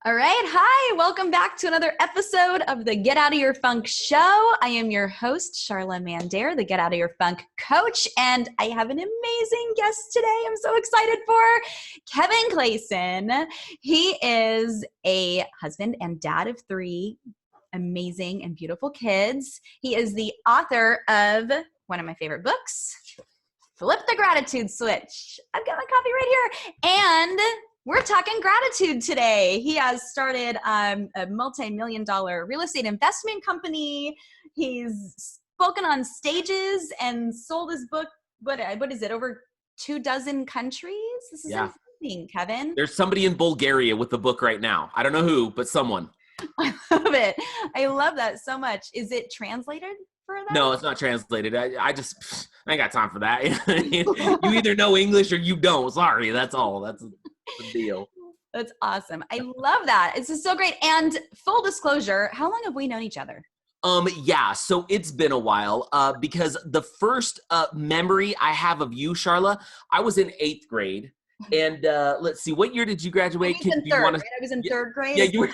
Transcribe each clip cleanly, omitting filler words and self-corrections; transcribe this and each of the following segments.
All right. Hi. Welcome back to another episode of the Get Out of Your Funk show. I am your host, Sharla Mandere, the Get Out of Your Funk coach, and I have an amazing guest today. I'm so excited for Kevin Clayson. He is a husband and dad of three amazing and beautiful kids. He is the author of one of my favorite books, Flip the Gratitude Switch. I've got my copy right here. And we're talking gratitude today. He has started a multi-million-dollar real estate investment company. He's spoken on stages and sold his book, what is it, over 24 countries? This is insane, Kevin. There's somebody in Bulgaria with the book right now. I don't know who, but someone. I love it. I love that so much. Is it translated for that? No, it's not translated. I ain't got time for that. You either know English or you don't. Sorry, that's all. That's the deal. That's awesome. I love that. This is so great. And full disclosure, how long have we known each other? So it's been a while, because the first memory I have of you, Sharla, I was in 8th grade. And let's see, what year did you graduate? I was in third grade. Yeah, you were.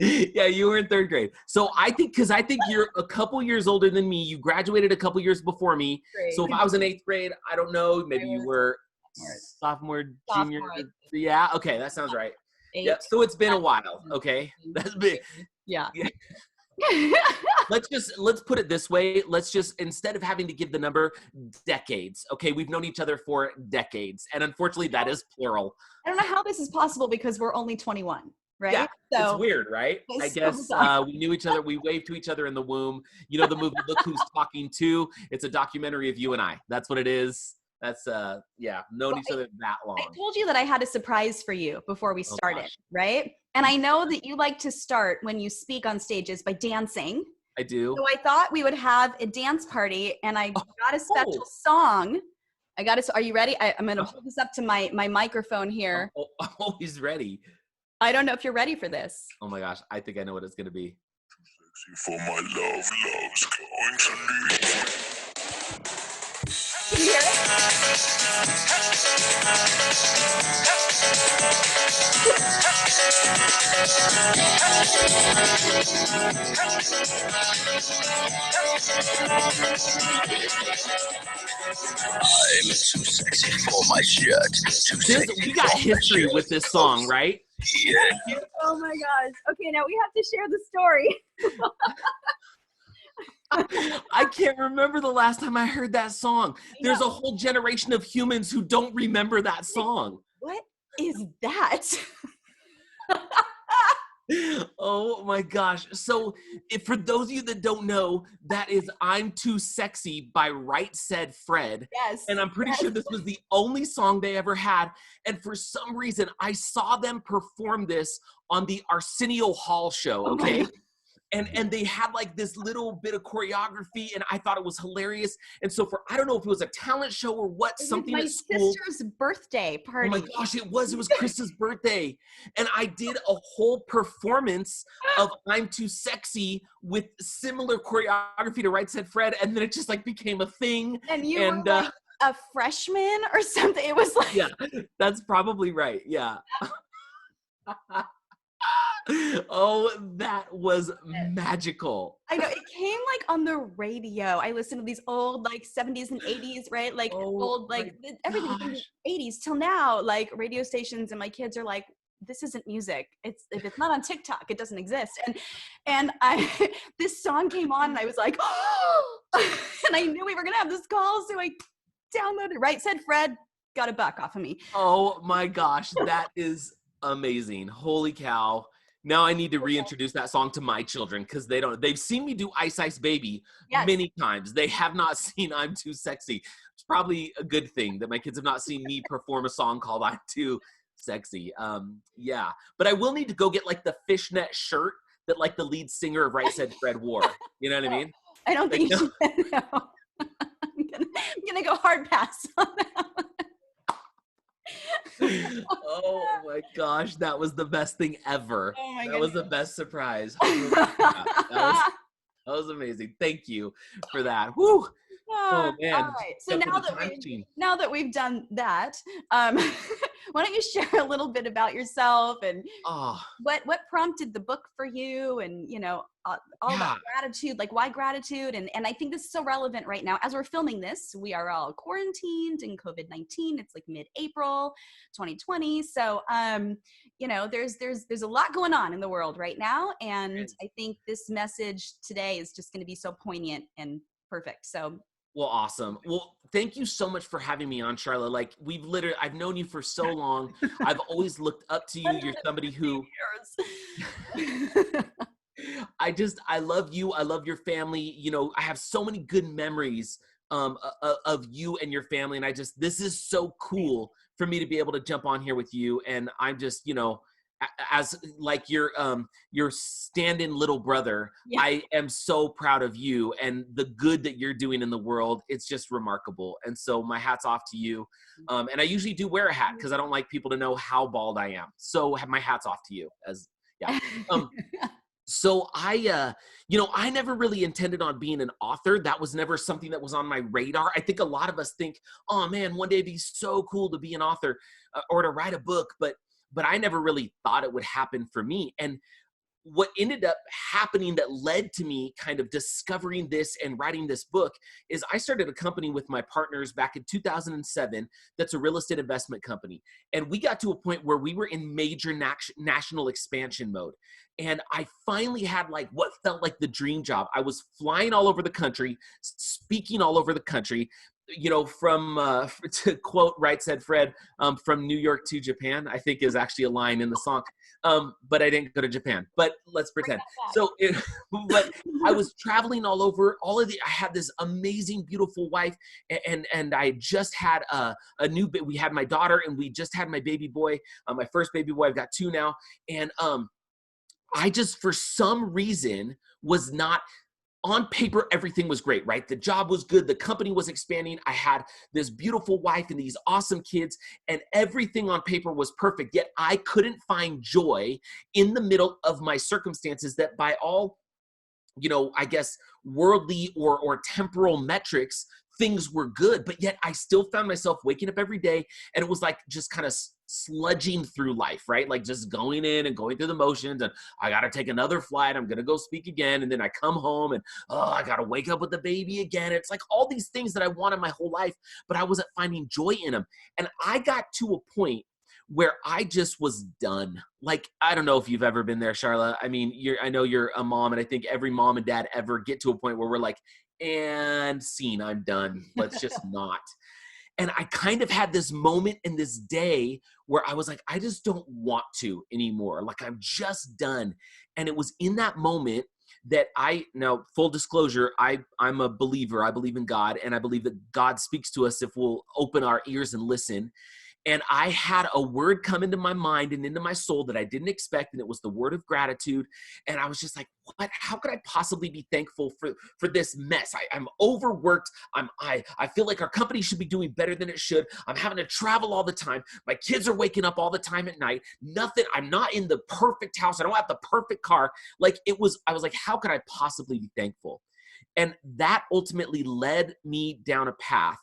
Yeah, you were in 3rd grade. So I think you're a couple years older than me. You graduated a couple years before me. Great. So if I was in 8th grade, I don't know, maybe you were sophomore, junior. Yeah, okay, that sounds right. Yeah, so it's been a while. Okay, that's big. Yeah. Let's put it this way. Let's just, instead of having to give the number, decades. Okay, we've known each other for decades, and unfortunately, that is plural. I don't know how this is possible because we're only 21. Right? Yeah, so, it's weird, right? I guess we knew each other. We waved to each other in the womb. You know the movie Look Who's Talking To? It's a documentary of you and I. That's what it is. That's, known each other that long. I told you that I had a surprise for you before we started, right? And I know that you like to start when you speak on stages by dancing. I do. So I thought we would have a dance party, and I got a special song. Are you ready? I'm going to hold this up to my microphone here. I'm always ready. I don't know if you're ready for this. Oh my gosh, I think I know what it's going to be. Too sexy for my love, love's going to leave. Can you hear it? I'm too sexy for my shirt. We got history with this song, right? Yeah. Oh my gosh. Okay, now we have to share the story. I can't remember the last time I heard that song. There's a whole generation of humans who don't remember that song. What is that? Oh my gosh. So for those of you that don't know, that is I'm Too Sexy by Right Said Fred. Yes. And I'm pretty sure this was the only song they ever had. And for some reason, I saw them perform this on the Arsenio Hall show, okay? And they had like this little bit of choreography, and I thought it was hilarious. And so I don't know if it was a talent show or what, something at school. My sister's birthday party. Oh my gosh, it was Krista's birthday. And I did a whole performance of I'm Too Sexy with similar choreography to Right Said Fred. And then it just like became a thing. And you were like a freshman or something. It was like. Yeah, that's probably right. Yeah. Oh, that was magical. I know, it came like on the radio. I listened to these old like 70s and 80s, right? Like old, like everything from the 80s till now, like radio stations, and my kids are like, this isn't music. If it's not on TikTok, it doesn't exist. And this song came on and I was like, oh, and I knew we were gonna have this call, so I downloaded Right Said Fred, got $1 off of me. Oh my gosh, that is amazing. Holy cow. Now I need to reintroduce that song to my children because they've seen me do Ice Ice Baby many times. They have not seen I'm Too Sexy. It's probably a good thing that my kids have not seen me perform a song called I'm Too Sexy. Yeah. But I will need to go get like the fishnet shirt that like the lead singer of Right Said Fred wore. You know what I mean? I don't think you should. No. I'm gonna go hard pass on that one. Oh my gosh, that was the best thing ever. Oh my that was the best surprise. That was amazing. Thank you for that. Whew. Oh All man. right. So Jump in the time machine. now that we've done that, why don't you share a little bit about yourself and Oh, what prompted the book for you, and all about yeah. gratitude, like why gratitude, and I think this is so relevant right now as we're filming this. We are all quarantined in COVID-19. It's like mid-April 2020. So there's a lot going on in the world right now, and I think this message today is just going to be so poignant and perfect. So Well, awesome. Well, thank you so much for having me on, Sharla. Like I've known you for so long. I've always looked up to you. You're somebody who years. I love you. I love your family. You know, I have so many good memories of you and your family. And this is so cool for me to be able to jump on here with you. And I'm just, as like your stand-in little brother, Yeah. I am so proud of you and the good that you're doing in the world. It's just remarkable. And so my hat's off to you. And I usually do wear a hat because I don't like people to know how bald I am. So my hat's off to you So I never really intended on being an author. That was never something that was on my radar. I think a lot of us think, oh man, one day it'd be so cool to be an author or to write a book. But I never really thought it would happen for me. And what ended up happening that led to me kind of discovering this and writing this book is I started a company with my partners back in 2007 that's a real estate investment company. And we got to a point where we were in major national expansion mode. And I finally had like what felt like the dream job. I was flying all over the country, speaking all over the country, from to quote Right Said Fred, from New York to Japan, I think is actually a line in the song. But I didn't go to Japan, but let's pretend. But I was traveling all over I had this amazing, beautiful wife, and I just had we had my daughter, and we just had my baby boy, my first baby boy. I've got two now. And I just, for some reason, was not, on paper, everything was great, right? The job was good. The company was expanding. I had this beautiful wife and these awesome kids, and everything on paper was perfect. Yet I couldn't find joy in the middle of my circumstances that by all, I guess, worldly or temporal metrics, things were good. But yet I still found myself waking up every day, and it was like just kind of sludging through life, right? Like just going in and going through the motions, and I got to take another flight. I'm going to go speak again. And then I come home and, I got to wake up with the baby again. It's like all these things that I wanted my whole life, but I wasn't finding joy in them. And I got to a point where I just was done. Like, I don't know if you've ever been there, Sharla. I mean, I know you're a mom, and I think every mom and dad ever get to a point where we're like, and scene, I'm done. Let's just not. And I kind of had this moment in this day where I was like, I just don't want to anymore. Like, I'm just done. And it was in that moment that now full disclosure, I'm a believer. I believe in God, and I believe that God speaks to us if we'll open our ears and listen. And I had a word come into my mind and into my soul that I didn't expect, and it was the word of gratitude. And I was just like, what? How could I possibly be thankful for this mess? I'm overworked. I feel like our company should be doing better than it should. I'm having to travel all the time. My kids are waking up all the time at night. Nothing. I'm not in the perfect house. I don't have the perfect car. I was like, how could I possibly be thankful? And that ultimately led me down a path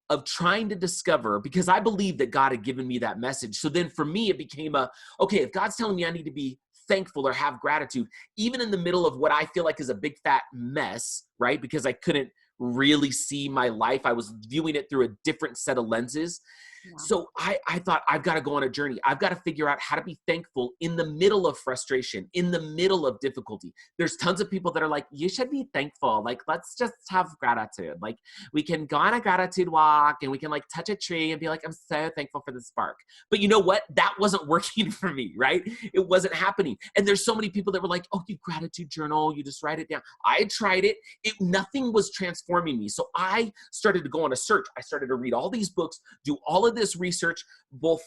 of trying to discover, because I believe that God had given me that message. So then for me, it became okay, if God's telling me I need to be thankful or have gratitude, even in the middle of what I feel like is a big fat mess, right? Because I couldn't really see my life. I was viewing it through a different set of lenses. Yeah. So I thought, I've got to go on a journey. I've got to figure out how to be thankful in the middle of frustration, in the middle of difficulty. There's tons of people that are like, you should be thankful. Like, let's just have gratitude. Like, we can go on a gratitude walk, and we can like touch a tree and be like, I'm so thankful for the spark. But you know what? That wasn't working for me, right? It wasn't happening. And there's so many people that were like, oh, you gratitude journal, you just write it down. I tried it. Nothing was transforming me. So I started to go on a search. I started to read all these books, do all of this research, both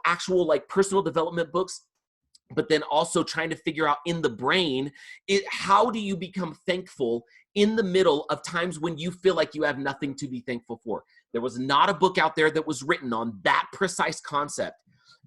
actual like personal development books, but then also trying to figure out in the brain, how do you become thankful in the middle of times when you feel like you have nothing to be thankful for? There was not a book out there that was written on that precise concept.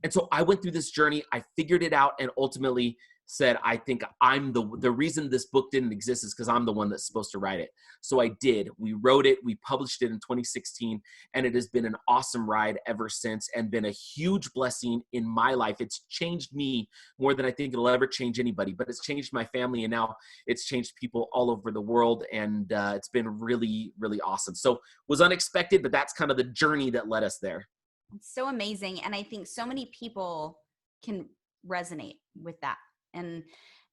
And so I went through this journey. I figured it out, and ultimately said, I think I'm the reason this book didn't exist is because I'm the one that's supposed to write it. So I did. We wrote it, we published it in 2016, and it has been an awesome ride ever since and been a huge blessing in my life. It's changed me more than I think it'll ever change anybody, but it's changed my family, and now it's changed people all over the world, and it's been really, really awesome. So was unexpected, but that's kind of the journey that led us there. It's so amazing. And I think so many people can resonate with that. And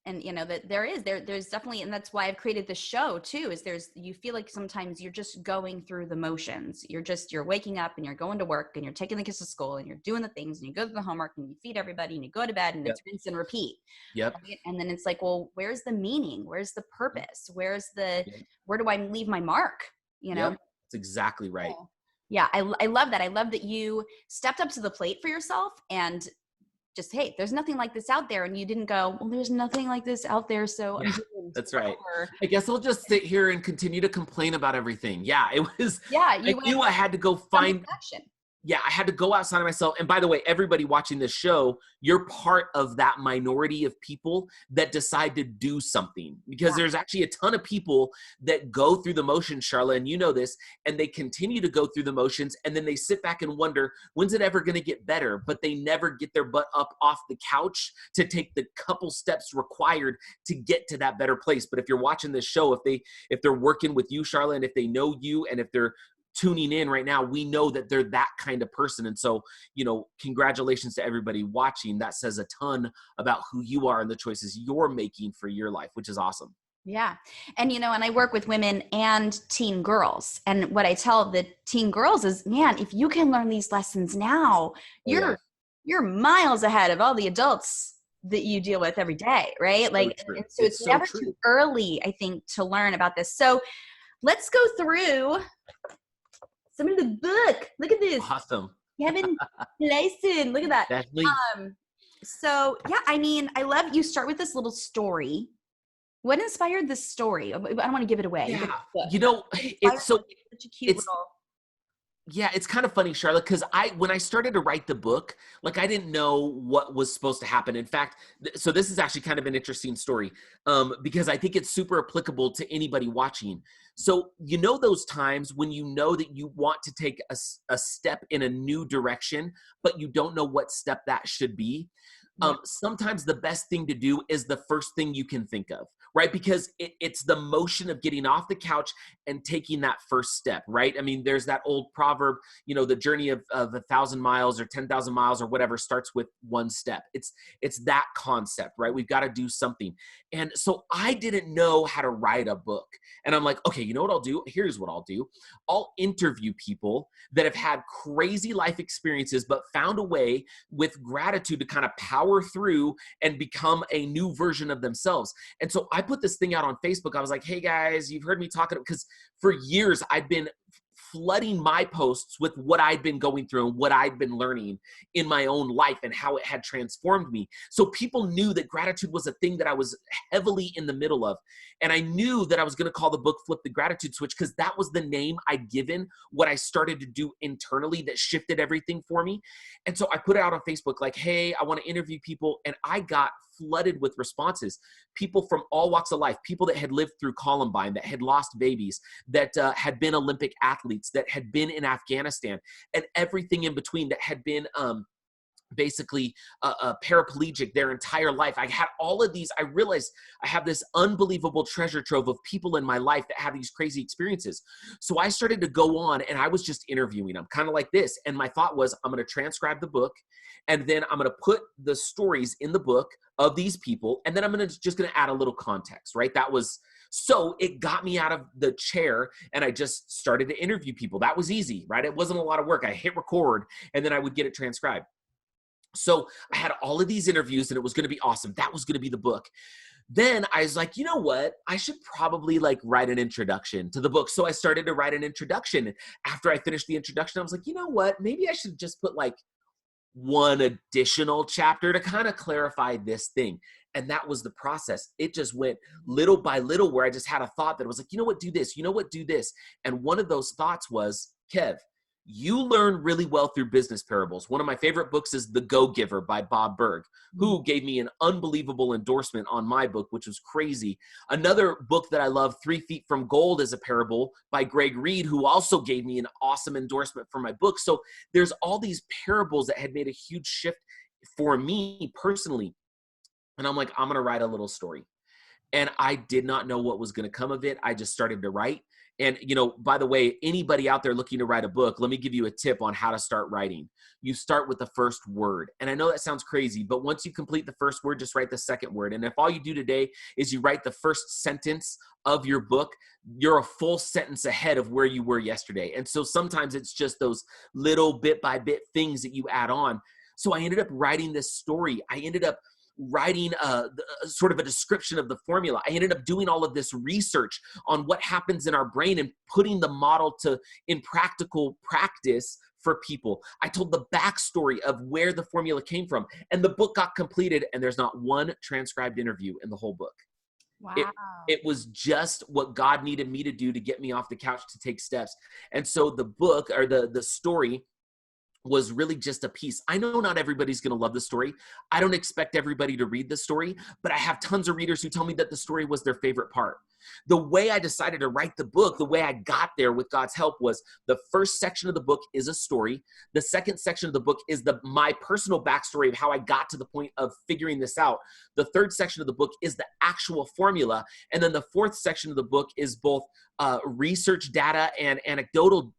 you know, that there's definitely, and that's why I've created the show too, is you feel like sometimes you're just going through the motions. You're waking up and you're going to work and you're taking the kids to school and you're doing the things and you go to the homework and you feed everybody and you go to bed and Yep. it's rinse and repeat. Yep. Right? And then it's like, well, where's the meaning? Where's the purpose? Where do I leave my mark? You know? Yep. That's exactly right. Yeah. I love that. I love that you stepped up to the plate for yourself and just, hey, there's nothing like this out there. And you didn't go, well, there's nothing like this out there. So yeah, I'm doing that's whatever. right. I guess I'll just sit here and continue to complain about everything. Yeah, it was, yeah, I knew I had to go find action. Yeah, I had to go outside of myself. And by the way, everybody watching this show, you're part of that minority of people that decide to do something, because there's actually a ton of people that go through the motions, Sharla, and you know this, and they continue to go through the motions, and then they sit back and wonder, when's it ever going to get better? But they never get their butt up off the couch to take the couple steps required to get to that better place. But if you're watching this show, if they're working with you, Sharla, and if they know you, and if they're tuning in right now, we know that they're that kind of person. And so, you know, congratulations to everybody watching. That says a ton about who you are and the choices you're making for your life, which is awesome. Yeah. And, you know, and I work with women and teen girls. And what I tell the teen girls is, man, if you can learn these lessons now, you're miles ahead of all the adults that you deal with every day. Right. Like, so it's never too early, I think, to learn about this. So let's go through some of the book. Look at this. Awesome. Kevin Clayson. Look at that. That's me. So yeah, I mean, I love you start with this little story. What inspired this story? I don't want to give it away. Yeah. You know, it's so such a cute little. Yeah, it's kind of funny, Sharla, because when I started to write the book, like I didn't know what was supposed to happen. In fact, so this is actually kind of an interesting story because I think it's super applicable to anybody watching. So you know those times when you know that you want to take a step in a new direction, but you don't know what step that should be? Sometimes the best thing to do is the first thing you can think of, right? Because it's the motion of getting off the couch and taking that first step, right? I mean, there's that old proverb, you know, the journey of 1,000 miles or 10,000 miles or whatever starts with one step. It's that concept, right? We've got to do something. And so I didn't know how to write a book. And I'm like, okay, you know what I'll do? Here's what I'll do. I'll interview people that have had crazy life experiences, but found a way with gratitude to kind of power through and become a new version of themselves. And so I put this thing out on Facebook. I was like, hey guys, you've heard me talking, because for years I've been flooding my posts with what I'd been going through and what I'd been learning in my own life and how it had transformed me. So people knew that gratitude was a thing that I was heavily in the middle of. And I knew that I was going to call the book Flip the Gratitude Switch, because that was the name I'd given what I started to do internally that shifted everything for me. And so I put it out on Facebook like, hey, I want to interview people. And I got flooded with responses. People from all walks of life, people that had lived through Columbine, that had lost babies, that had been Olympic athletes, that had been in Afghanistan, and everything in between, that had been basically paraplegic their entire life. I had all of these. I realized I have this unbelievable treasure trove of people in my life that have these crazy experiences. So I started to go on and I was just interviewing them, kind of like this. And my thought was, I'm going to transcribe the book, and then I'm going to put the stories in the book of these people, and then I'm just going to add a little context, right? So it got me out of the chair and I just started to interview people. That was easy, right? It wasn't a lot of work. I hit record and then I would get it transcribed. So I had all of these interviews and it was going to be awesome. That was going to be the book. Then I was like, you know what? I should probably write an introduction to the book. So I started to write an introduction. After I finished the introduction, I was like, you know what? Maybe I should just put one additional chapter to kind of clarify this thing. And that was the process. It just went little by little, where I just had a thought that was like, you know what, do this, you know what, do this. And one of those thoughts was, Kev, You learn really well through business parables. One of my favorite books is The Go-Giver by Bob Berg, who gave me an unbelievable endorsement on my book, which was crazy. Another book that I love, 3 Feet from Gold, is a parable by Greg Reed, who also gave me an awesome endorsement for my book. So there's all these parables that had made a huge shift for me personally. And I'm like, I'm going to write a little story. And I did not know what was going to come of it. I just started to write. And, by the way, anybody out there looking to write a book, let me give you a tip on how to start writing. You start with the first word. And I know that sounds crazy, but once you complete the first word, just write the second word. And if all you do today is you write the first sentence of your book, you're a full sentence ahead of where you were yesterday. And so sometimes it's just those little bit by bit things that you add on. So I ended up writing this story. I ended up writing sort of a description of the formula. I ended up doing all of this research on what happens in our brain and putting the model in practical practice for people. I told the backstory of where the formula came from, and the book got completed, and there's not one transcribed interview in the whole book. Wow. It was just what God needed me to do to get me off the couch to take steps. And so the book, or the story, was really just a piece. I know not everybody's going to love the story. I don't expect everybody to read the story, but I have tons of readers who tell me that the story was their favorite part. The way I decided to write the book, the way I got there with God's help, was the first section of the book is a story. The second section of the book is my personal backstory of how I got to the point of figuring this out. The third section of the book is the actual formula. And then the fourth section of the book is both research data and anecdotal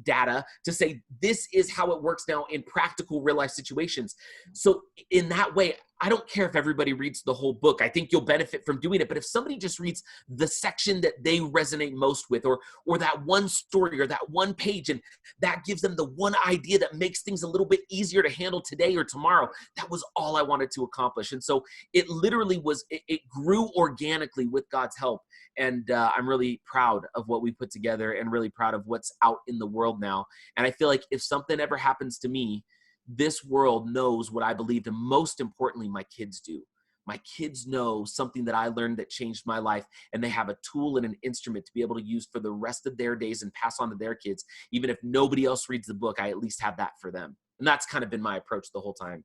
data to say, this is how it works now in practical real life situations. So in that way, I don't care if everybody reads the whole book. I think you'll benefit from doing it. But if somebody just reads the section that they resonate most with, or that one story or that one page, and that gives them the one idea that makes things a little bit easier to handle today or tomorrow, that was all I wanted to accomplish. And so it literally it grew organically with God's help. And I'm really proud of what we put together, and really proud of what's out in the world now. And I feel like if something ever happens to me, this world knows what I believed, and most importantly, my kids do. My kids know something that I learned that changed my life, and they have a tool and an instrument to be able to use for the rest of their days and pass on to their kids. Even if nobody else reads the book, I at least have that for them. And that's kind of been my approach the whole time.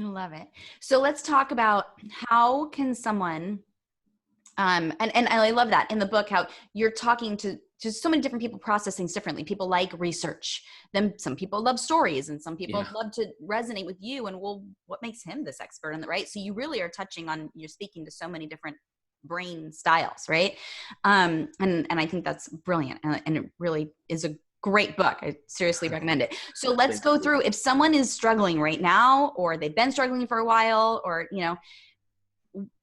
I love it. So let's talk about how can someone, and I love that in the book, how you're talking to just so many different people process things differently. People like research. Then some people love stories, and some people love to resonate with you. And what makes him this expert on the right? So you really are you're speaking to so many different brain styles, right? And I think that's brilliant. And it really is a great book. I seriously recommend it. So let's go through, if someone is struggling right now, or they've been struggling for a while, or,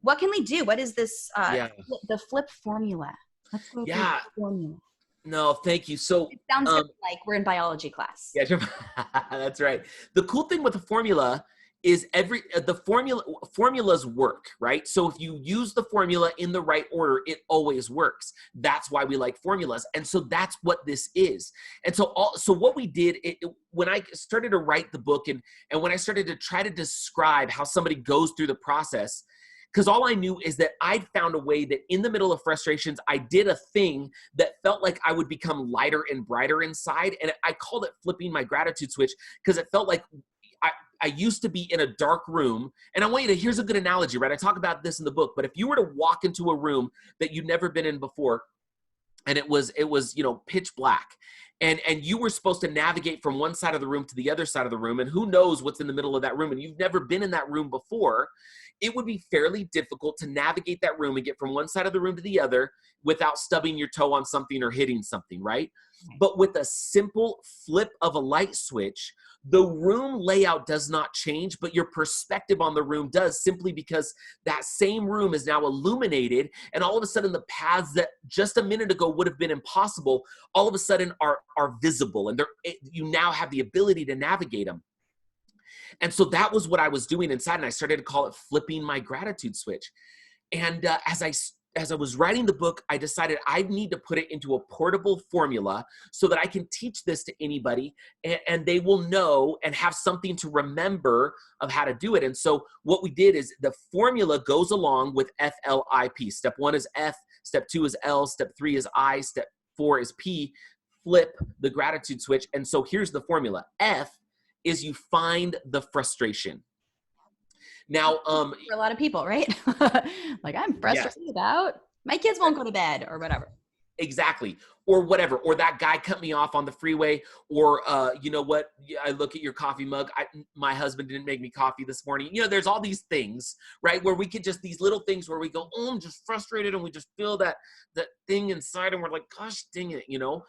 what can they do? What is this, the flip formula? Let's go through the formula. No, thank you. So it sounds like we're in biology class. Yeah, that's right. The cool thing with the formula is formulas work, right? So if you use the formula in the right order, it always works. That's why we like formulas. And so that's what this is. And so what we did, when I started to write the book, and when I started to try to describe how somebody goes through the process, because all I knew is that I'd found a way that in the middle of frustrations, I did a thing that felt like I would become lighter and brighter inside. And I called it flipping my gratitude switch, because it felt like I used to be in a dark room. And I want you to, here's a good analogy, right? I talk about this in the book, but if you were to walk into a room that you'd never been in before, and it was pitch black, and you were supposed to navigate from one side of the room to the other side of the room, and who knows what's in the middle of that room, and you've never been in that room before, it would be fairly difficult to navigate that room and get from one side of the room to the other without stubbing your toe on something or hitting something, right? But with a simple flip of a light switch, the room layout does not change, but your perspective on the room does, simply because that same room is now illuminated, and all of a sudden the paths that just a minute ago would have been impossible, all of a sudden are visible, and you now have the ability to navigate them. And so that was what I was doing inside, and I started to call it flipping my gratitude switch. And as I was writing the book, I decided I need to put it into a portable formula so that I can teach this to anybody, and they will know and have something to remember of how to do it. And so what we did is the formula goes along with FLIP. Step 1 is F, step 2 is L, step 3 is I, step 4 is P. flip the gratitude switch. And so here's the formula. F is you find the frustration. Now, for a lot of people, right? Like, I'm frustrated about my kids won't go to bed or whatever. Exactly. Or whatever. Or that guy cut me off on the freeway. Or, you know what? I look at your coffee mug. My husband didn't make me coffee this morning. You know, there's all these things, right? Where we could just, these little things where we go, oh, I'm just frustrated. And we just feel that thing inside. And we're like, gosh, dang it, you know?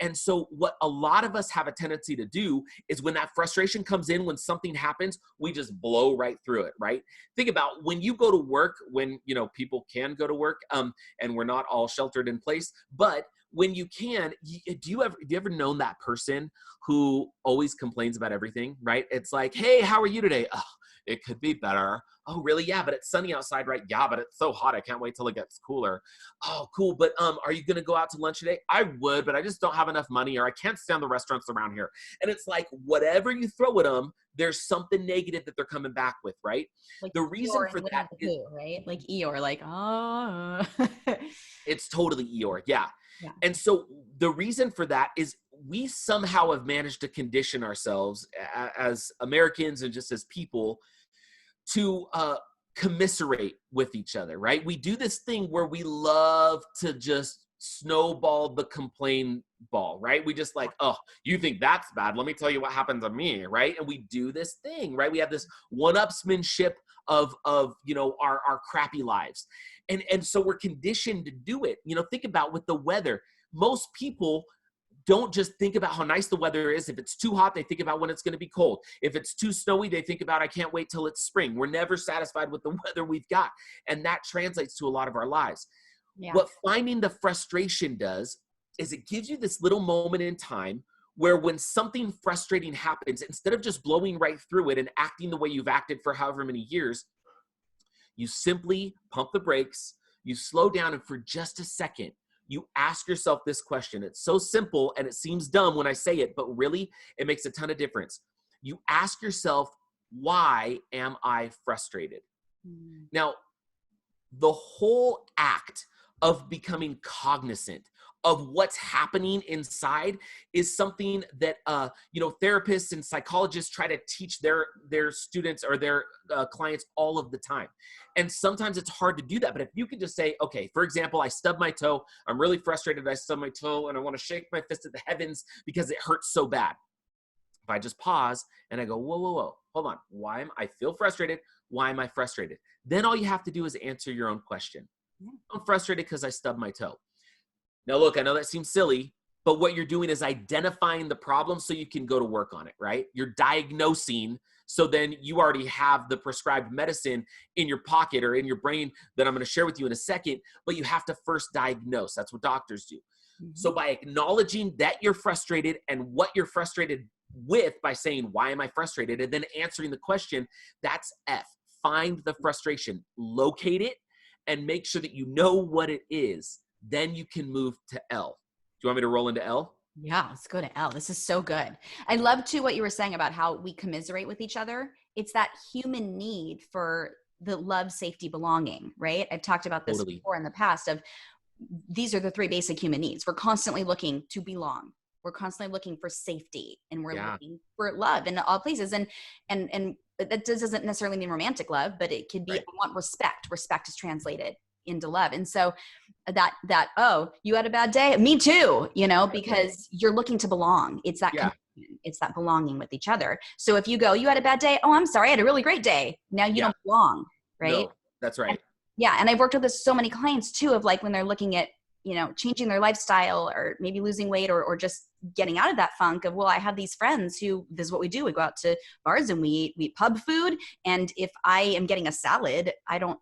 And so what a lot of us have a tendency to do is when that frustration comes in, when something happens, we just blow right through it, right? Think about when you go to work, when, you know, people can go to work, and we're not all sheltered in place, but when you can, do you ever known that person who always complains about everything, right? It's like, hey, how are you today? Oh, it could be better. Oh, really? Yeah, but it's sunny outside, right? Yeah, but it's so hot. I can't wait till it gets cooler. Oh, cool. But are you going to go out to lunch today? I would, but I just don't have enough money, or I can't stand the restaurants around here. And it's like, whatever you throw at them, there's something negative that they're coming back with, right? Like the reason for that is, right? Like Eeyore, like, oh. it's totally Eeyore. Yeah. And so the reason for that is we somehow have managed to condition ourselves as Americans and just as people to commiserate with each other, right? We do this thing where we love to just snowball the complain ball, right? We just like, oh, you think that's bad? Let me tell you what happened to me, right? And we do this thing, right? We have this one-upsmanship of you know, our crappy lives. And so we're conditioned to do it. You know, think about with the weather. Most people don't just think about how nice the weather is. If it's too hot, they think about when it's going to be cold. If it's too snowy, they think about, I can't wait till it's spring. We're never satisfied with the weather we've got. And that translates to a lot of our lives. Yeah. What finding the frustration does is it gives you this little moment in time where when something frustrating happens, instead of just blowing right through it and acting the way you've acted for however many years, you simply pump the brakes, you slow down, and for just a second, you ask yourself this question. It's so simple and it seems dumb when I say it, but really it makes a ton of difference. You ask yourself, why am I frustrated? Now, the whole act of becoming cognizant of what's happening inside is something that you know, therapists and psychologists try to teach their students or their clients all of the time. And sometimes it's hard to do that. But if you can just say, okay, for example, I stubbed my toe. I'm really frustrated. I stubbed my toe and I want to shake my fist at the heavens because it hurts so bad. If I just pause and I go, whoa, whoa, whoa, hold on. Why am I feel frustrated? Why am I frustrated? Then all you have to do is answer your own question. I'm frustrated because I stubbed my toe. Now, look, I know that seems silly, but what you're doing is identifying the problem so you can go to work on it, right? You're diagnosing, so then you already have the prescribed medicine in your pocket or in your brain that I'm going to share with you in a second, but you have to first diagnose. That's what doctors do. So by acknowledging that you're frustrated and what you're frustrated with, by saying, why am I frustrated? And then answering the question, that's F. Find the frustration, locate it, and make sure that you know what it is. Then you can move to L. Do you want me to roll into L? Yeah, let's go to L. This is so good. I love too what you were saying about how we commiserate with each other. It's that human need for the love, safety, belonging, right? I've talked about this before in the past of these are the three basic human needs. We're constantly looking to belong. We're constantly looking for safety, and we're looking for love in all places. And that doesn't necessarily mean romantic love, but it could be, I want respect. Respect is translated into love. And so that, oh, you had a bad day? Me too, you know, because you're looking to belong. It's that connection. It's that belonging with each other. So if you go, you had a bad day? Oh, I'm sorry. I had a really great day. Now you don't belong, right? No, that's right. And I've worked with so many clients too, of like when they're looking at, you know, changing their lifestyle or maybe losing weight or just getting out of that funk of, well, I have these friends who, this is what we do. We go out to bars and we eat pub food. And if I am getting a salad, I don't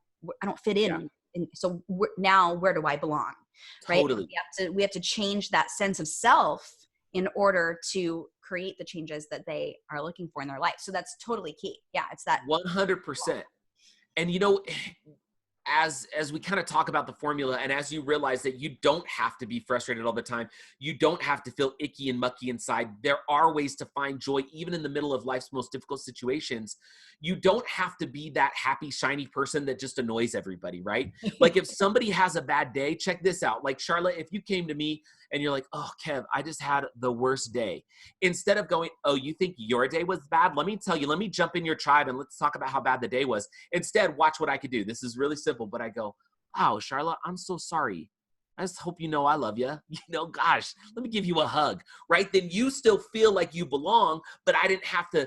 fit in. Yeah. And so now where do I belong? Right. Totally. We have to change that sense of self in order to create the changes that they are looking for in their life. So that's totally key. Yeah. It's that 100%. And you know, as we kind of talk about the formula, and as you realize that you don't have to be frustrated all the time, you don't have to feel icky and mucky inside. There are ways to find joy even in the middle of life's most difficult situations. You don't have to be that happy, shiny person that just annoys everybody, right? Like if somebody has a bad day, check this out. Like Sharla, if you came to me and you're like, oh, Kev, I just had the worst day. Instead of going, oh, you think your day was bad? Let me tell you, let me jump in your tribe and let's talk about how bad the day was. Instead, watch what I could do. This is really simple, but I go, wow, Sharla, I'm so sorry. I just hope you know I love you. Gosh, let me give you a hug, right? Then you still feel like you belong, but I didn't have to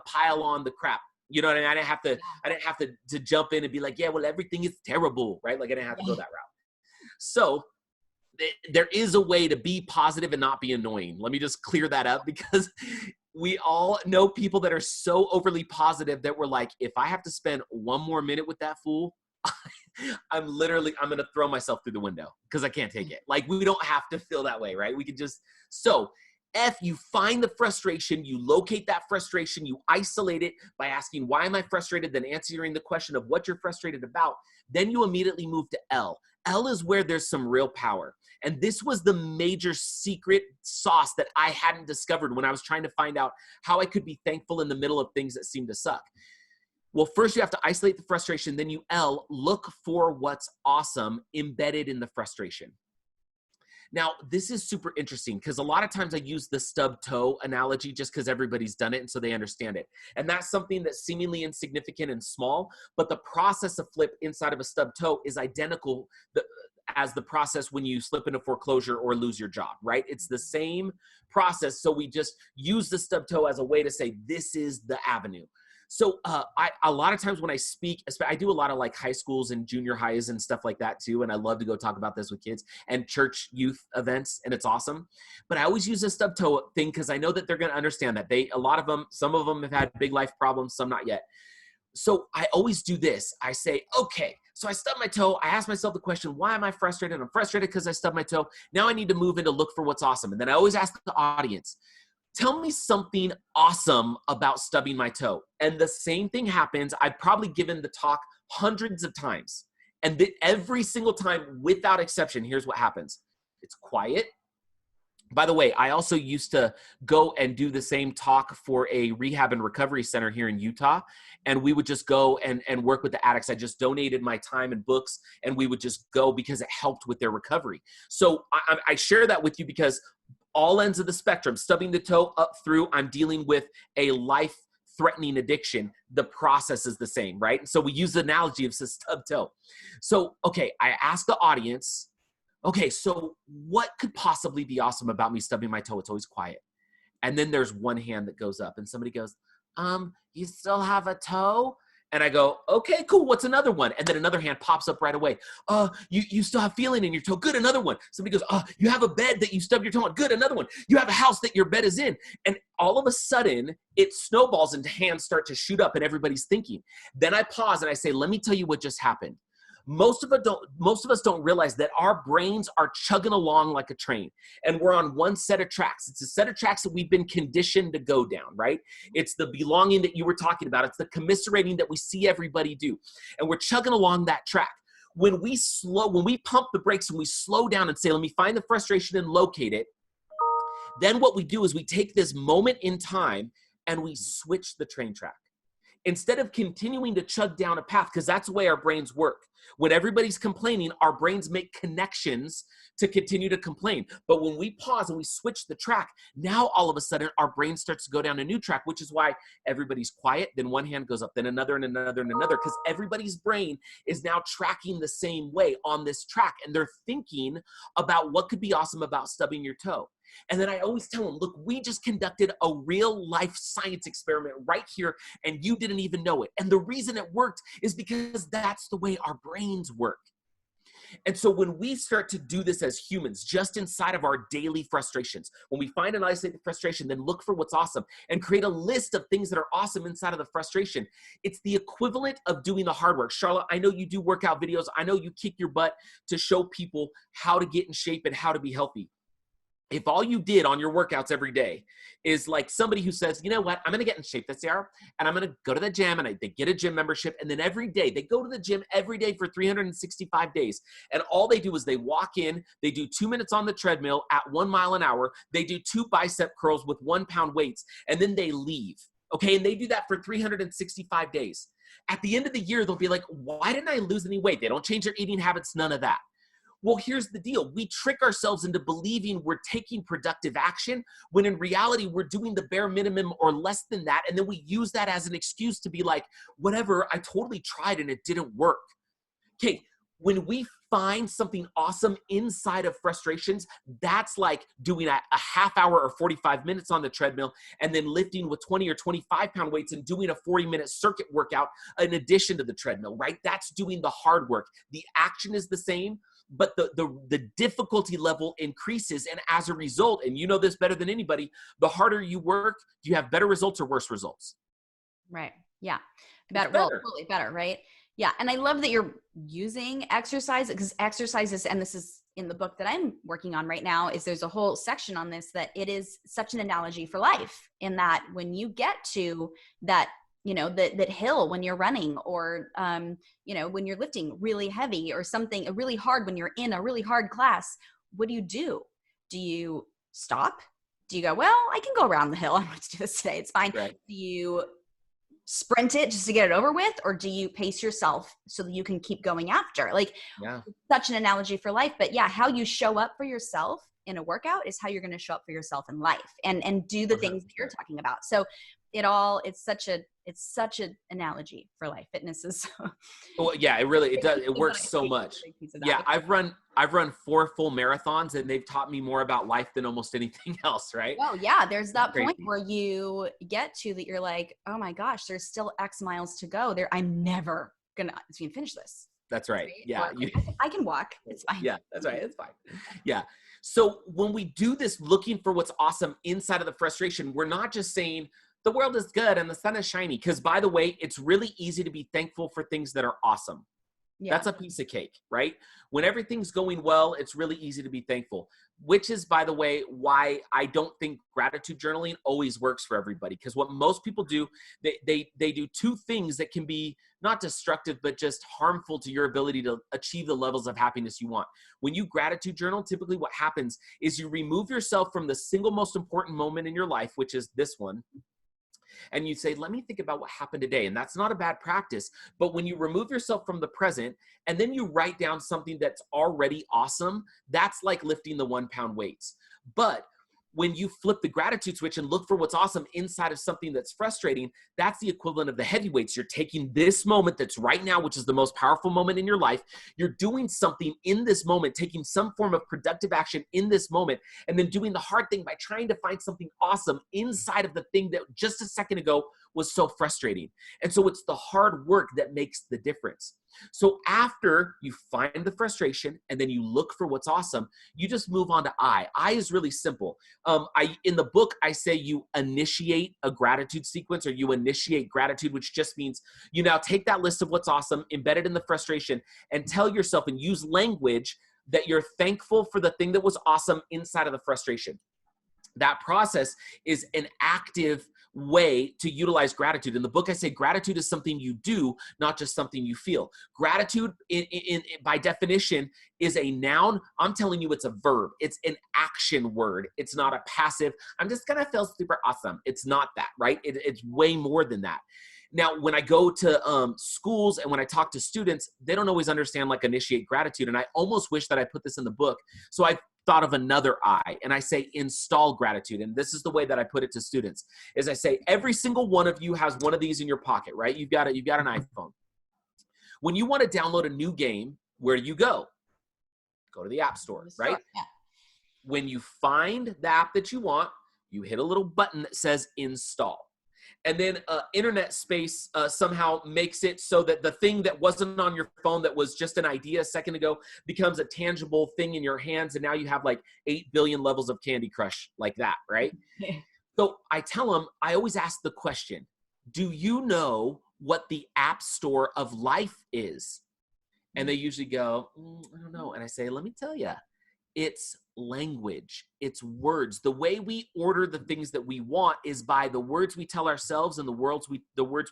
pile on the crap. You know what I mean? I didn't have to jump in and be like, yeah, well, everything is terrible, right? Like I didn't have to go that route. So there is a way to be positive and not be annoying. Let me just clear that up, because we all know people that are so overly positive that we're like, if I have to spend one more minute with that fool, I'm going to throw myself through the window because I can't take it. Like, we don't have to feel that way, right? We can just, so F, you find the frustration, you locate that frustration, you isolate it by asking, why am I frustrated? Then answering the question of what you're frustrated about. Then you immediately move to L. L is where there's some real power. And this was the major secret sauce that I hadn't discovered when I was trying to find out how I could be thankful in the middle of things that seem to suck. Well, first you have to isolate the frustration, then you look for what's awesome embedded in the frustration. Now, this is super interesting because a lot of times I use the stub toe analogy just because everybody's done it and so they understand it. And that's something that's seemingly insignificant and small, but the process of flip inside of a stub toe is identical as the process when you slip into foreclosure or lose your job, right? It's the same process. So we just use the stub toe as a way to say, this is the avenue. So a lot of times when I speak, I do a lot of like high schools and junior highs and stuff like that too. And I love to go talk about this with kids and church youth events, and it's awesome. But I always use a stub toe thing because I know that they're going to understand that some of them have had big life problems, some not yet. So I always do this. I say, okay, so I stubbed my toe. I ask myself the question, why am I frustrated? I'm frustrated because I stubbed my toe. Now I need to move in to look for what's awesome. And then I always ask the audience, tell me something awesome about stubbing my toe. And the same thing happens. I've probably given the talk hundreds of times. And every single time, without exception, here's what happens. It's quiet. By the way, I also used to go and do the same talk for a rehab and recovery center here in Utah. And we would just go and work with the addicts. I just donated my time and books, and we would just go because it helped with their recovery. So I share that with you because all ends of the spectrum, stubbing the toe up through, I'm dealing with a life-threatening addiction. The process is the same, right? So we use the analogy of the stub toe. So, okay, I ask the audience, okay, so what could possibly be awesome about me stubbing my toe? It's always quiet. And then there's one hand that goes up and somebody goes, you still have a toe? And I go, okay, cool. What's another one? And then another hand pops up right away. You still have feeling in your toe. Good, another one. Somebody goes, you have a bed that you stubbed your toe on. Good, another one. You have a house that your bed is in. And all of a sudden, it snowballs and hands start to shoot up and everybody's thinking. Then I pause and I say, let me tell you what just happened. Most of us don't realize that our brains are chugging along like a train, and we're on one set of tracks. It's a set of tracks that we've been conditioned to go down, right? It's the belonging that you were talking about. It's the commiserating that we see everybody do, and we're chugging along that track. When we pump the brakes and we slow down and say, let me find the frustration and locate it, then what we do is we take this moment in time and we switch the train track. Instead of continuing to chug down a path, because that's the way our brains work. When everybody's complaining, our brains make connections to continue to complain. But when we pause and we switch the track, now all of a sudden our brain starts to go down a new track, which is why everybody's quiet. Then one hand goes up, then another and another and another, because everybody's brain is now tracking the same way on this track. And they're thinking about what could be awesome about stubbing your toe. And then I always tell them, look, we just conducted a real life science experiment right here, and you didn't even know it. And the reason it worked is because that's the way our brains work. And so when we start to do this as humans, just inside of our daily frustrations, when we find and isolate the frustration, then look for what's awesome and create a list of things that are awesome inside of the frustration. It's the equivalent of doing the hard work. Sharla, I know you do workout videos. I know you kick your butt to show people how to get in shape and how to be healthy. If all you did on your workouts every day is like somebody who says, you know what, I'm going to get in shape this year and I'm going to go to the gym, and they get a gym membership, and then every day they go to the gym every day for 365 days. And all they do is they walk in, they do 2 minutes on the treadmill at 1 mile an hour. They do 2 bicep curls with 1 pound weights, and then they leave. Okay. And they do that for 365 days. At the end of the year, they'll be like, why didn't I lose any weight? They don't change their eating habits, none of that. Well, here's the deal. We trick ourselves into believing we're taking productive action when in reality, we're doing the bare minimum or less than that. And then we use that as an excuse to be like, whatever, I totally tried and it didn't work. Okay, when we find something awesome inside of frustrations, that's like doing a half hour or 45 minutes on the treadmill and then lifting with 20 or 25-pound weights and doing a 40-minute circuit workout in addition to the treadmill, right? That's doing the hard work. The action is the same, but the difficulty level increases. And as a result, and you know this better than anybody, the harder you work, do you have better results or worse results? Right. Yeah. Better. Well, totally better, right? Yeah. And I love that you're using exercise, because exercises, and this is in the book that I'm working on right now, is there's a whole section on this, that it is such an analogy for life, in that when you get to that, that hill when you're running, or, when you're lifting really heavy or something really hard, when you're in a really hard class, what do? Do you stop? Do you go, well, I can go around the hill. I'm going to do this today. It's fine. Right. Do you sprint it just to get it over with, or do you pace yourself so that you can keep going after? Like, such an analogy for life. But yeah, how you show up for yourself in a workout is how you're going to show up for yourself in life, and do the things that you're talking about. So it's such an analogy for life. Fitness is well, yeah, it does. It works so much. Yeah, I've run 4 full marathons, and they've taught me more about life than almost anything else, right? Oh yeah, there's that point where you get to that, you're like, oh my gosh, there's still X miles to go there. I'm never gonna finish this. That's right. Yeah. I can walk. It's fine. Yeah, that's right. It's fine. Yeah. So when we do this, looking for what's awesome inside of the frustration, we're not just saying the world is good and the sun is shiny. Because by the way, it's really easy to be thankful for things that are awesome. Yeah. That's a piece of cake, right? When everything's going well, it's really easy to be thankful, which is, by the way, why I don't think gratitude journaling always works for everybody. Because what most people do, they do 2 things that can be not destructive, but just harmful to your ability to achieve the levels of happiness you want. When you gratitude journal, typically what happens is you remove yourself from the single most important moment in your life, which is this one. And you say, let me think about what happened today. And that's not a bad practice. But when you remove yourself from the present and then you write down something that's already awesome, that's like lifting the 1-pound weights. But when you flip the gratitude switch and look for what's awesome inside of something that's frustrating, that's the equivalent of the heavyweights. You're taking this moment that's right now, which is the most powerful moment in your life. You're doing something in this moment, taking some form of productive action in this moment, and then doing the hard thing by trying to find something awesome inside of the thing that just a second ago was so frustrating. And so it's the hard work that makes the difference. So after you find the frustration and then you look for what's awesome, you just move on to I. I is really simple. In the book, I say you initiate a gratitude sequence, or you initiate gratitude, which just means you now take that list of what's awesome, embed it in the frustration, and tell yourself and use language that you're thankful for the thing that was awesome inside of the frustration. That process is an active way to utilize gratitude. In the book, I say gratitude is something you do, not just something you feel. Gratitude, by definition, is a noun. I'm telling you, it's a verb. It's an action word. It's not a passive, I'm just going to feel super awesome. It's not that, right? It's way more than that. Now, when I go to schools and when I talk to students, they don't always understand like initiate gratitude. And I almost wish that I put this in the book. So I thought of another I, and I say install gratitude. And this is the way that I put it to students, is I say every single one of you has one of these in your pocket, right? You've got an iPhone. When you want to download a new game, where do you go? Go to the App Store, right? Yeah. When you find the app that you want, you hit a little button that says install. And then internet space somehow makes it so that the thing that wasn't on your phone, that was just an idea a second ago, becomes a tangible thing in your hands. And now you have like 8 billion levels of Candy Crush like that, right? So I tell them, I always ask the question, do you know what the App Store of life is? And they usually go, I don't know. And I say, let me tell you, it's language, it's words. The way we order the things that we want is by the words we tell ourselves and the words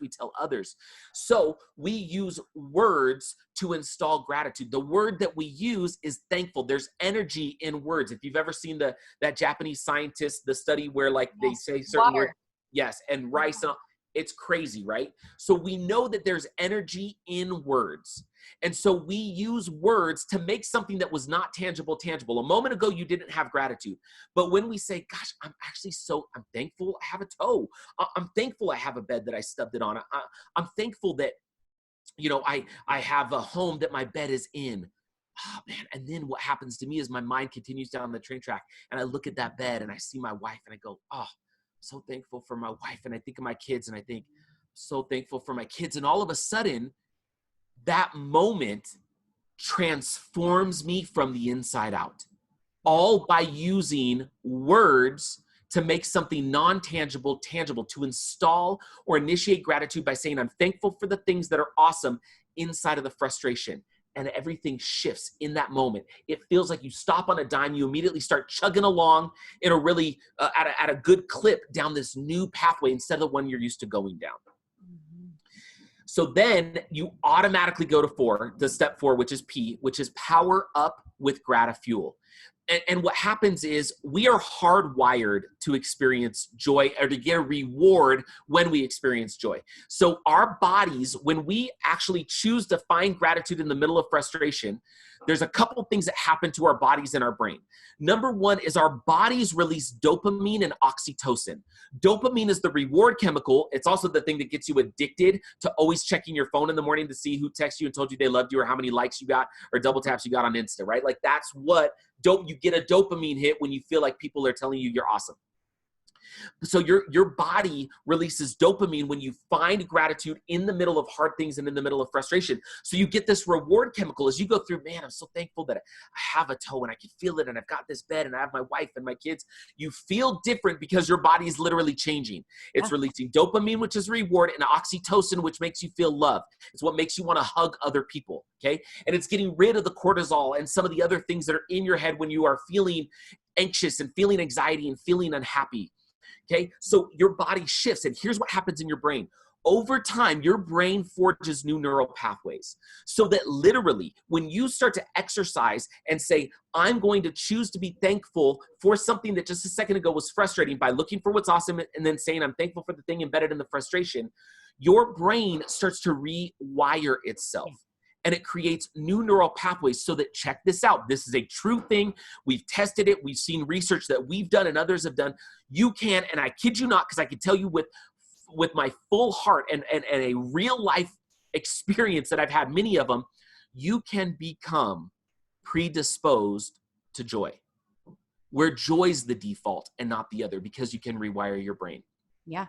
we tell others. So we use words to install gratitude. The word that we use is thankful. There's energy in words. If you've ever seen that Japanese scientist, the study where like they say certain words, yes, and rice and all, It's crazy, right? So we know that there's energy in words. And so we use words to make something that was not tangible, tangible. A moment ago, you didn't have gratitude. But when we say, gosh, I'm thankful I have a toe. I'm thankful I have a bed that I stubbed it on. I'm thankful that, I have a home that my bed is in. Oh man. And then what happens to me is my mind continues down the train track and I look at that bed and I see my wife and I go, oh, so thankful for my wife. And I think of my kids and I think, so thankful for my kids. And all of a sudden, that moment transforms me from the inside out, all by using words to make something non-tangible tangible, to install or initiate gratitude by saying, I'm thankful for the things that are awesome inside of the frustration. And everything shifts in that moment. It feels like you stop on a dime. You immediately start chugging along in a really, at a good clip down this new pathway instead of the one you're used to going down. So then you automatically go to step 4, which is P, which is power up with Gratifuel. And what happens is we are hardwired to experience joy or to get a reward when we experience joy. So our bodies, when we actually choose to find gratitude in the middle of frustration, there's a couple things that happen to our bodies and our brain. Number one is our bodies release dopamine and oxytocin. Dopamine is the reward chemical. It's also the thing that gets you addicted to always checking your phone in the morning to see who texted you and told you they loved you or how many likes you got or double taps you got on Insta, right? Like that's what you get a dopamine hit when you feel like people are telling you you're awesome. So your body releases dopamine when you find gratitude in the middle of hard things and in the middle of frustration. So you get this reward chemical as you go through, man, I'm so thankful that I have a toe and I can feel it and I've got this bed and I have my wife and my kids. You feel different because your body is literally changing. It's releasing dopamine, which is reward, and oxytocin, which makes you feel love. It's what makes you want to hug other people, okay? And it's getting rid of the cortisol and some of the other things that are in your head when you are feeling anxious and feeling anxiety and feeling unhappy. Okay, so your body shifts, and here's what happens in your brain. Over time, your brain forges new neural pathways so that literally when you start to exercise and say, I'm going to choose to be thankful for something that just a second ago was frustrating by looking for what's awesome and then saying, I'm thankful for the thing embedded in the frustration, your brain starts to rewire itself. And it creates new neural pathways so that, check this out, this is a true thing. We've tested it. We've seen research that we've done and others have done. You can, and I kid you not, because I can tell you with my full heart and a real life experience that I've had, many of them, you can become predisposed to joy, where joy's the default and not the other, because you can rewire your brain. Yeah.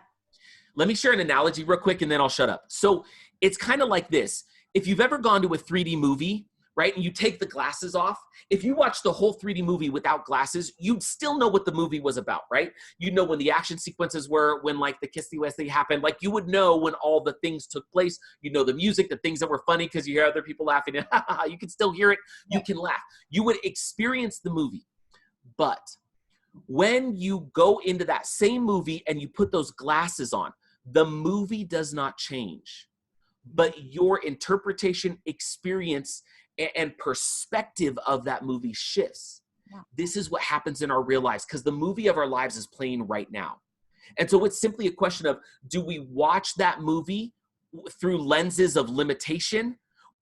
Let me share an analogy real quick and then I'll shut up. So it's kind of like this. If you've ever gone to a 3D movie, right, and you take the glasses off, if you watch the whole 3D movie without glasses, you'd still know what the movie was about, right? You'd know when the action sequences were, when like the kissy Wesley happened, like you would know when all the things took place. You know the music, the things that were funny because you hear other people laughing, and you can still hear it, you can laugh. You would experience the movie. But when you go into that same movie and you put those glasses on, the movie does not change. But your interpretation, experience, and perspective of that movie shifts. Yeah. This is what happens in our real lives because the movie of our lives is playing right now. And so it's simply a question of, do we watch that movie through lenses of limitation,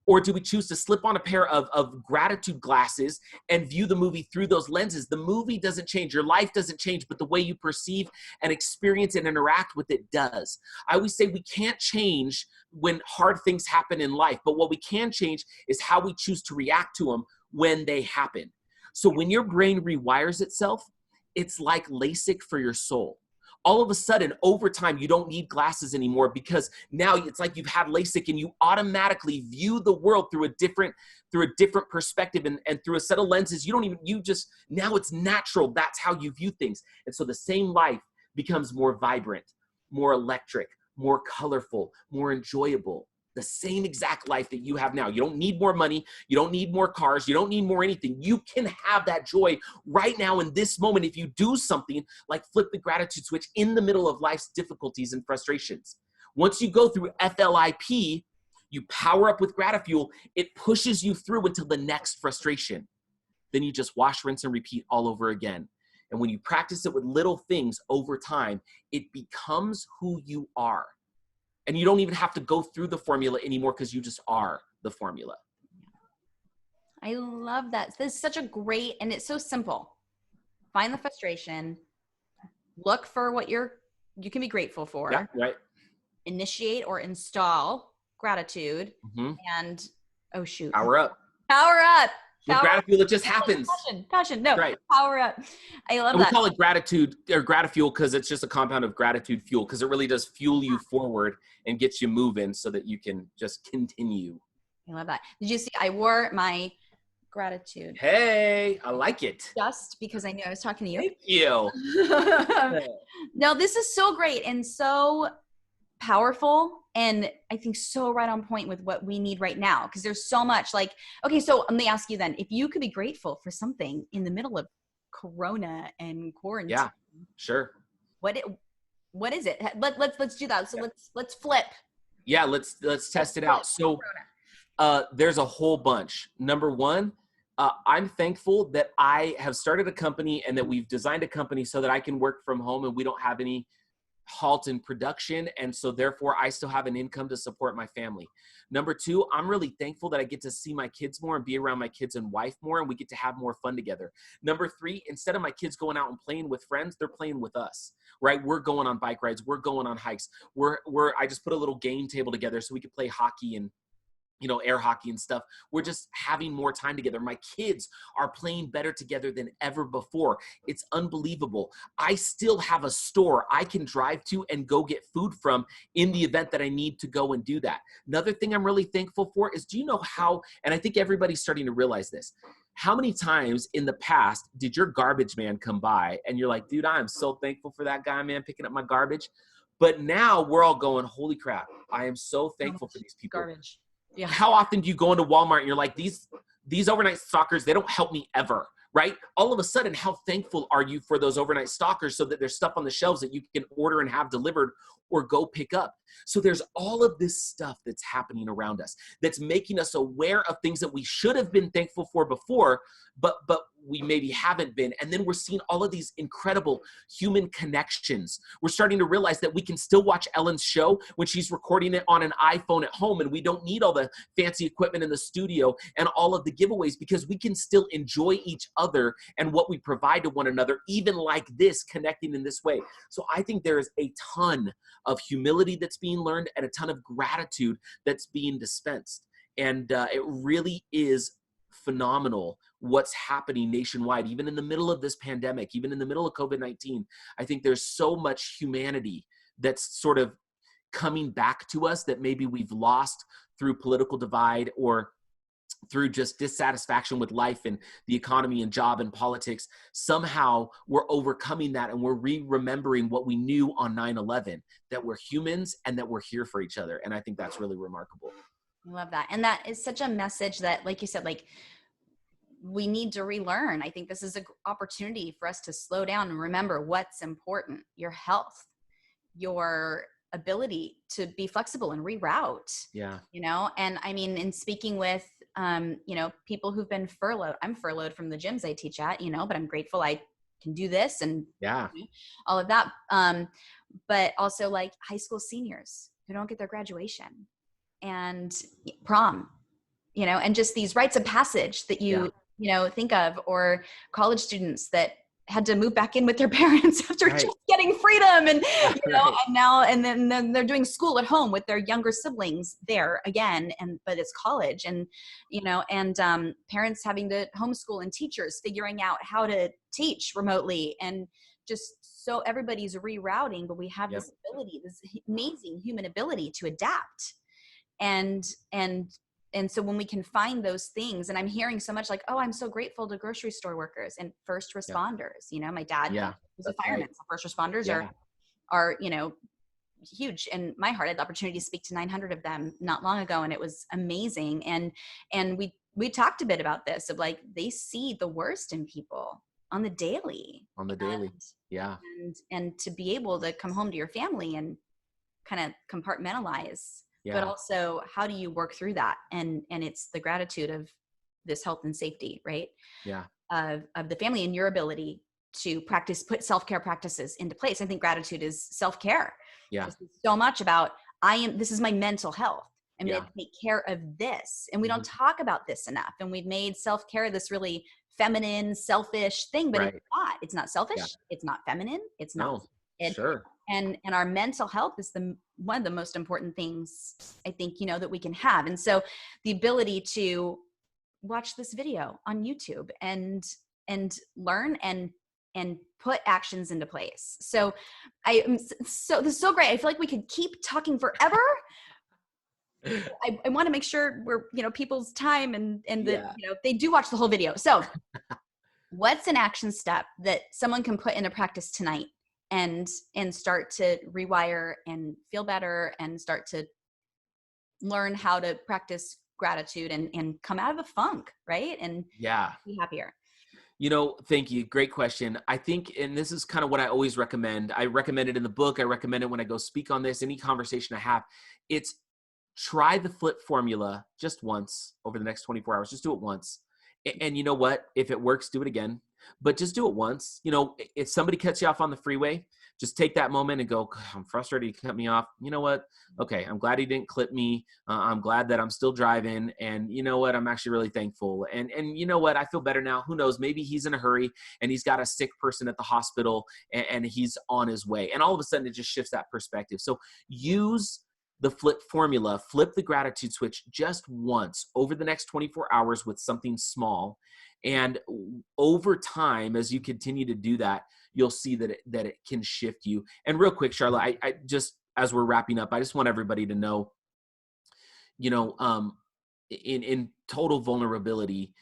or do we choose to slip on a pair of gratitude glasses and view the movie through those lenses? The movie doesn't change. Your life doesn't change, but the way you perceive and experience and interact with it does. I always say we can't change when hard things happen in life, but what we can change is how we choose to react to them when they happen. So when your brain rewires itself, it's like LASIK for your soul. All of a sudden, over time, you don't need glasses anymore because now it's like you've had LASIK and you automatically view the world through a different perspective and through a set of lenses. Now it's natural. That's how you view things. And so the same life becomes more vibrant, more electric, more colorful, more enjoyable. The same exact life that you have now. You don't need more money. You don't need more cars. You don't need more anything. You can have that joy right now in this moment if you do something like flip the gratitude switch in the middle of life's difficulties and frustrations. Once you go through FLIP, you power up with Gratifuel, it pushes you through until the next frustration. Then you just wash, rinse, and repeat all over again. And when you practice it with little things over time, it becomes who you are. And you don't even have to go through the formula anymore because you just are the formula. I love that. This is such a great, and it's so simple. Find the frustration, look for what you can be grateful for. Yeah, right. Initiate or install gratitude, Mm-hmm. and oh shoot. Power up. Power up. With Gratifuel, it just happens. Passion. No, right. Power up. I love and that. We call it gratitude or Gratifuel because it's just a compound of gratitude fuel, because it really does fuel you forward and gets you moving so that you can just continue. I love that. Did you see I wore my gratitude? Hey, I like it. Just because I knew I was talking to you. Thank you. No, this is so great and so powerful, and I think so right on point with what we need right now, because there's so much like, okay, so let me ask you then, if you could be grateful for something in the middle of Corona and quarantine. Yeah, sure. What is it? Let's do that. So let's flip. Yeah, let's test it out. So there's a whole bunch. Number one, I'm thankful that I have started a company and that we've designed a company so that I can work from home and we don't have any halt in production. And so therefore I still have an income to support my family. Number two, I'm really thankful that I get to see my kids more and be around my kids and wife more, and we get to have more fun together. Number three, instead of my kids going out and playing with friends, they're playing with us, right? We're going on bike rides. We're going on hikes. I just put a little game table together so we could play hockey and air hockey and stuff. We're just having more time together. My kids are playing better together than ever before. It's unbelievable. I still have a store I can drive to and go get food from in the event that I need to go and do that. Another thing I'm really thankful for is, do you know how, and I think everybody's starting to realize this, how many times in the past did your garbage man come by and you're like, dude, I'm so thankful for that guy, man, picking up my garbage. But now we're all going, holy crap, I am so thankful for these people. Garbage. Yeah. How often do you go into Walmart and you're like, these overnight stalkers, they don't help me ever, right? All of a sudden, how thankful are you for those overnight stalkers so that there's stuff on the shelves that you can order and have delivered or go pick up? So there's all of this stuff that's happening around us that's making us aware of things that we should have been thankful for before, but we maybe haven't been. And then we're seeing all of these incredible human connections. We're starting to realize that we can still watch Ellen's show when she's recording it on an iPhone at home, and we don't need all the fancy equipment in the studio and all of the giveaways, because we can still enjoy each other and what we provide to one another, even like this, connecting in this way. So I think there is a ton of humility that's being learned and a ton of gratitude that's being dispensed. And it really is phenomenal what's happening nationwide, even in the middle of this pandemic, even in the middle of COVID-19. I think there's so much humanity that's sort of coming back to us that maybe we've lost through political divide or through just dissatisfaction with life and the economy and job and politics. Somehow we're overcoming that and we're remembering what we knew on 9/11, that we're humans and that we're here for each other. And I think that's really remarkable. I love that. And that is such a message that, like you said, like we need to relearn. I think this is an opportunity for us to slow down and remember what's important: your health, your ability to be flexible and reroute. Yeah. And I mean, in speaking with, people who've been furloughed, I'm furloughed from the gyms I teach at, but I'm grateful I can do this and all of that. But also like high school seniors who don't get their graduation and prom, and just these rites of passage that you think of, or college students that had to move back in with their parents after just getting freedom and, and then they're doing school at home with their younger siblings there again. But it's college and, parents having to homeschool and teachers figuring out how to teach remotely, and just so everybody's rerouting, but we have this ability, this amazing human ability to adapt. And so when we can find those things, and I'm hearing so much like, oh, I'm so grateful to grocery store workers and first responders. My dad was a fireman. So first responders are, huge. And my heart, I had the opportunity to speak to 900 of them not long ago. And it was amazing. And we talked a bit about this of like, they see the worst in people on the daily. And to be able to come home to your family and kind of compartmentalize. But also, how do you work through that? And it's the gratitude of this health and safety, right? Yeah. Of the family and your ability to put self-care practices into place. I think gratitude is self-care. Yeah. It's so much about, this is my mental health. I'm going to take care of this. And we don't talk about this enough. And we've made self-care this really feminine, selfish thing, but it's not. It's not selfish. Yeah. It's not feminine. It's not. Sure. And our mental health is one of the most important things I think, that we can have. And so the ability to watch this video on YouTube and learn and put actions into place. So this is so great. I feel like we could keep talking forever. I want to make sure we're, people's time and they do watch the whole video. So what's an action step that someone can put into practice tonight and start to rewire and feel better and start to learn how to practice gratitude and come out of a funk, right? And be happier. Thank you. Great question. I think, and this is kind of what I always recommend. I recommend it in the book. I recommend it when I go speak on this, any conversation I have. It's try the flip formula just once over the next 24 hours. Just do it once. And you know what? If it works, do it again. But just do it once. If somebody cuts you off on the freeway, just take that moment and go, I'm frustrated he cut me off. You know what? Okay, I'm glad he didn't clip me. I'm glad that I'm still driving. And you know what? I'm actually really thankful. And you know what? I feel better now. Who knows? Maybe he's in a hurry and he's got a sick person at the hospital and he's on his way. And all of a sudden it just shifts that perspective. So use the flip formula, flip the gratitude switch just once over the next 24 hours with something small. And over time, as you continue to do that, you'll see that it can shift you. And real quick, Sharla, I just, as we're wrapping up, I just want everybody to know, in total vulnerability,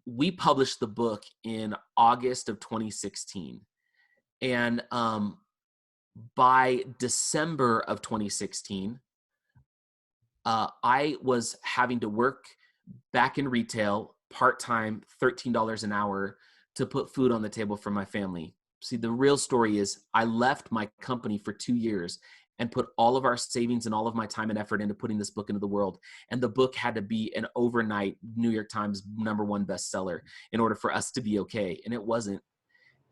we published the book in August of 2016. And by December of 2016, I was having to work back in retail, part-time, $13 an hour to put food on the table for my family. See, the real story is I left my company for 2 years and put all of our savings and all of my time and effort into putting this book into the world. And the book had to be an overnight New York Times #1 bestseller in order for us to be okay. And it wasn't.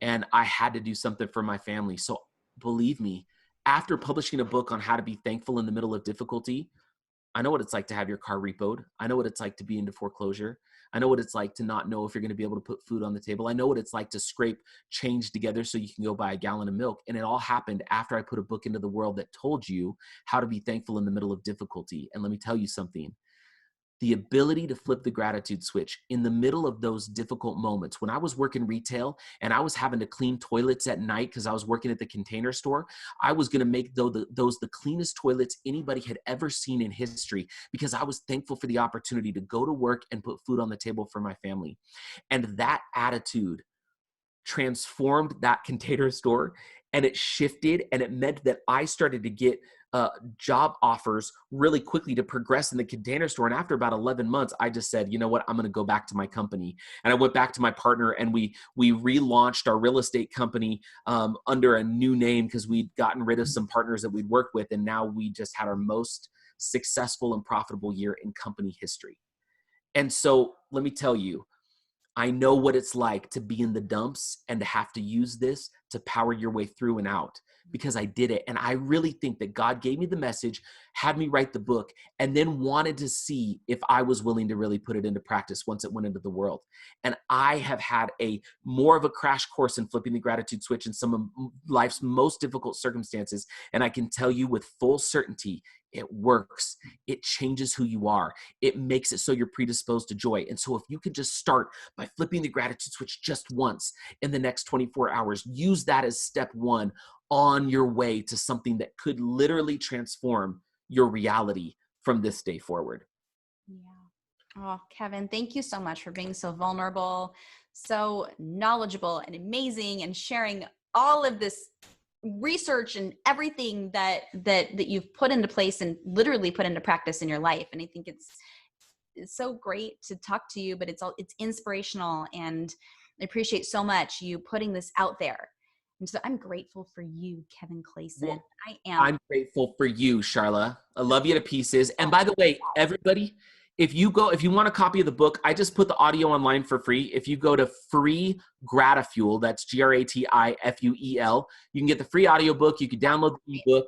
And I had to do something for my family. So believe me, after publishing a book on how to be thankful in the middle of difficulty, I know what it's like to have your car repoed. I know what it's like to be into foreclosure. I know what it's like to not know if you're going to be able to put food on the table. I know what it's like to scrape change together so you can go buy a gallon of milk. And it all happened after I put a book into the world that told you how to be thankful in the middle of difficulty. And let me tell you something. The ability to flip the gratitude switch in the middle of those difficult moments. When I was working retail and I was having to clean toilets at night because I was working at the Container Store, I was going to make those the cleanest toilets anybody had ever seen in history because I was thankful for the opportunity to go to work and put food on the table for my family. And that attitude transformed that Container Store, and it shifted, and it meant that I started to get job offers really quickly to progress in the Container Store. And after about 11 months, I just said, you know what, I'm going to go back to my company. And I went back to my partner and we relaunched our real estate company under a new name because we'd gotten rid of some partners that we'd worked with. And now we just had our most successful and profitable year in company history. And so let me tell you, I know what it's like to be in the dumps and to have to use this to power your way through and out because I did it. And I really think that God gave me the message, had me write the book, and then wanted to see if I was willing to really put it into practice once it went into the world. And I have had more of a crash course in flipping the gratitude switch in some of life's most difficult circumstances. And I can tell you with full certainty, it works. It changes who you are. It makes it so you're predisposed to joy. And so if you could just start by flipping the gratitude switch just once in the next 24 hours, use that as step one on your way to something that could literally transform your reality from this day forward. Yeah. Oh, Kevin, thank you so much for being so vulnerable, so knowledgeable and amazing, and sharing all of this research and everything that you've put into place and literally put into practice in your life. And I think it's so great to talk to you, but it's inspirational, and I appreciate so much you putting this out there. And so I'm grateful for you, Kevin Clayson. Well, I'm grateful for you, Sharla. I love you to pieces. And by the way, everybody, if you want a copy of the book, I just put the audio online for free. If you go to free Gratifuel, that's Gratifuel, you can get the free audiobook. You can download the ebook.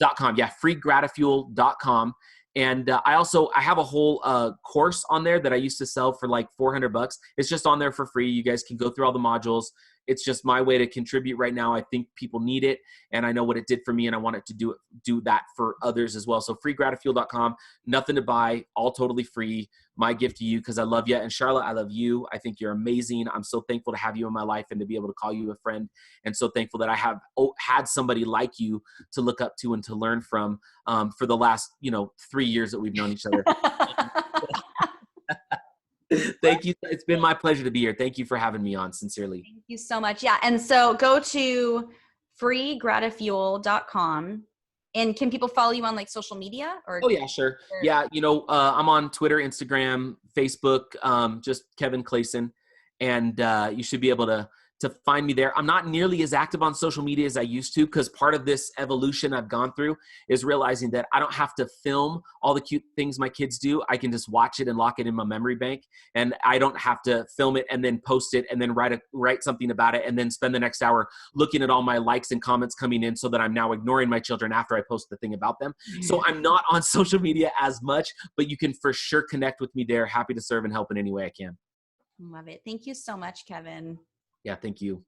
.com. Yeah, freegratifuel.com. And I have a whole course on there that I used to sell for like $400. It's just on there for free. You guys can go through all the modules. It's just my way to contribute right now. I think people need it, and I know what it did for me, and I want it to do that for others as well. So freegratifuel.com, nothing to buy, all totally free. My gift to you, because I love you. And Sharla, I love you. I think you're amazing. I'm so thankful to have you in my life and to be able to call you a friend, and so thankful that I have had somebody like you to look up to and to learn from for the last 3 years that we've known each other. Thank you. It's been my pleasure to be here. Thank you for having me on, sincerely. Thank you so much. Yeah. And so go to freegratifuel.com. And can people follow you on like social media? Oh yeah, sure. Yeah. I'm on Twitter, Instagram, Facebook, just Kevin Clayson. And you should be able to find me there. I'm not nearly as active on social media as I used to, because part of this evolution I've gone through is realizing that I don't have to film all the cute things my kids do. I can just watch it and lock it in my memory bank. And I don't have to film it and then post it and then write something about it and then spend the next hour looking at all my likes and comments coming in so that I'm now ignoring my children after I post the thing about them. So I'm not on social media as much, but you can for sure connect with me there. Happy to serve and help in any way I can. Love it. Thank you so much, Kevin. Yeah, thank you.